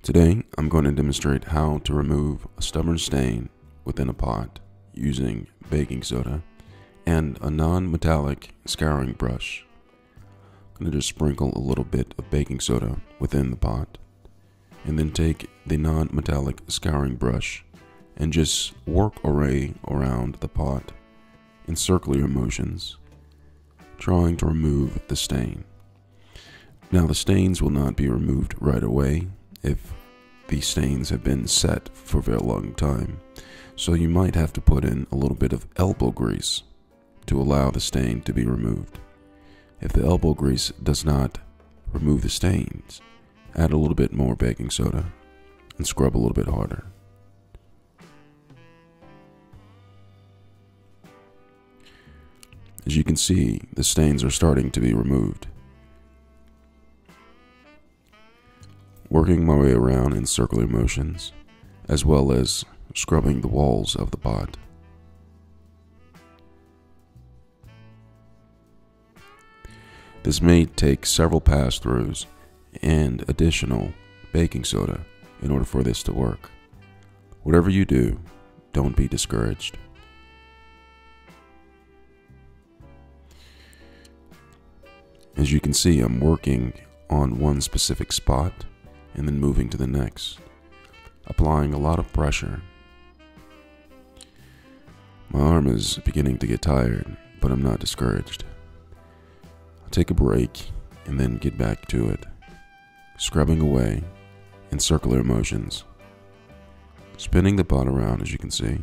Today, I'm going to demonstrate how to remove a stubborn stain within a pot using baking soda and a non-metallic scouring brush. I'm going to just sprinkle a little bit of baking soda within the pot and then take the non-metallic scouring brush and just work our way around the pot in circular motions, trying to remove the stain. Now, the stains will not be removed right away if the stains have been set for a very long time, so you might have to put in a little bit of elbow grease to allow the stain to be removed. If the elbow grease does not remove the stains, add a little bit more baking soda and scrub a little bit harder. As you can see, the stains are starting to be removed. Working my way around in circular motions, as well as scrubbing the walls of the pot. This may take several pass-throughs and additional baking soda in order for this to work. Whatever you do, don't be discouraged. As you can see, I'm working on one specific spot and then moving to the next, applying a lot of pressure. My arm is beginning to get tired, but I'm not discouraged. I'll take a break and then get back to it, scrubbing away in circular motions, spinning the pot around as you can see.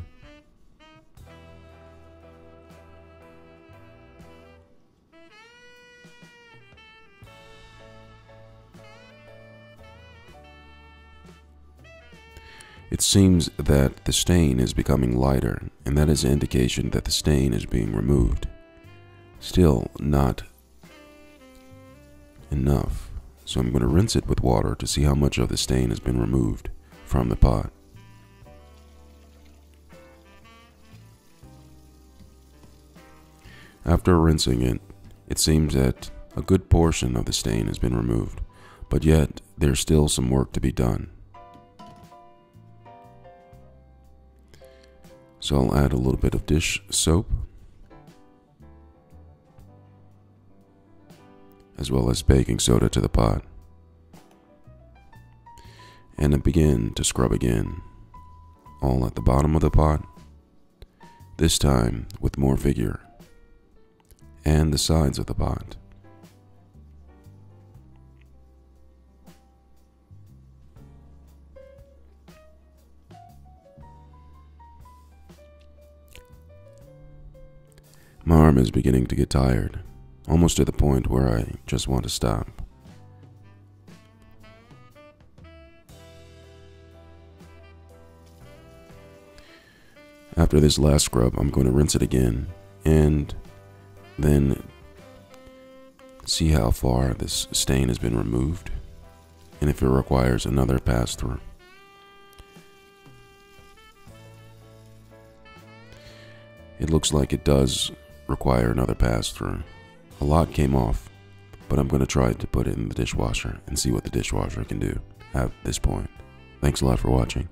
It seems that the stain is becoming lighter, and that is an indication that the stain is being removed. Still not enough, so I'm going to rinse it with water to see how much of the stain has been removed from the pot. After rinsing it, it seems that a good portion of the stain has been removed, but yet there's still some work to be done. So I'll add a little bit of dish soap, as well as baking soda to the pot, and then begin to scrub again, all at the bottom of the pot, this time with more vigor, and the sides of the pot. My arm is beginning to get tired, almost to the point where I just want to stop. After this last scrub, I'm going to rinse it again and then see how far this stain has been removed and if it requires another pass-through. It looks like it does require another pass-through. A lot came off, but I'm going to try to put it in the dishwasher and see what the dishwasher can do at this point. Thanks a lot for watching.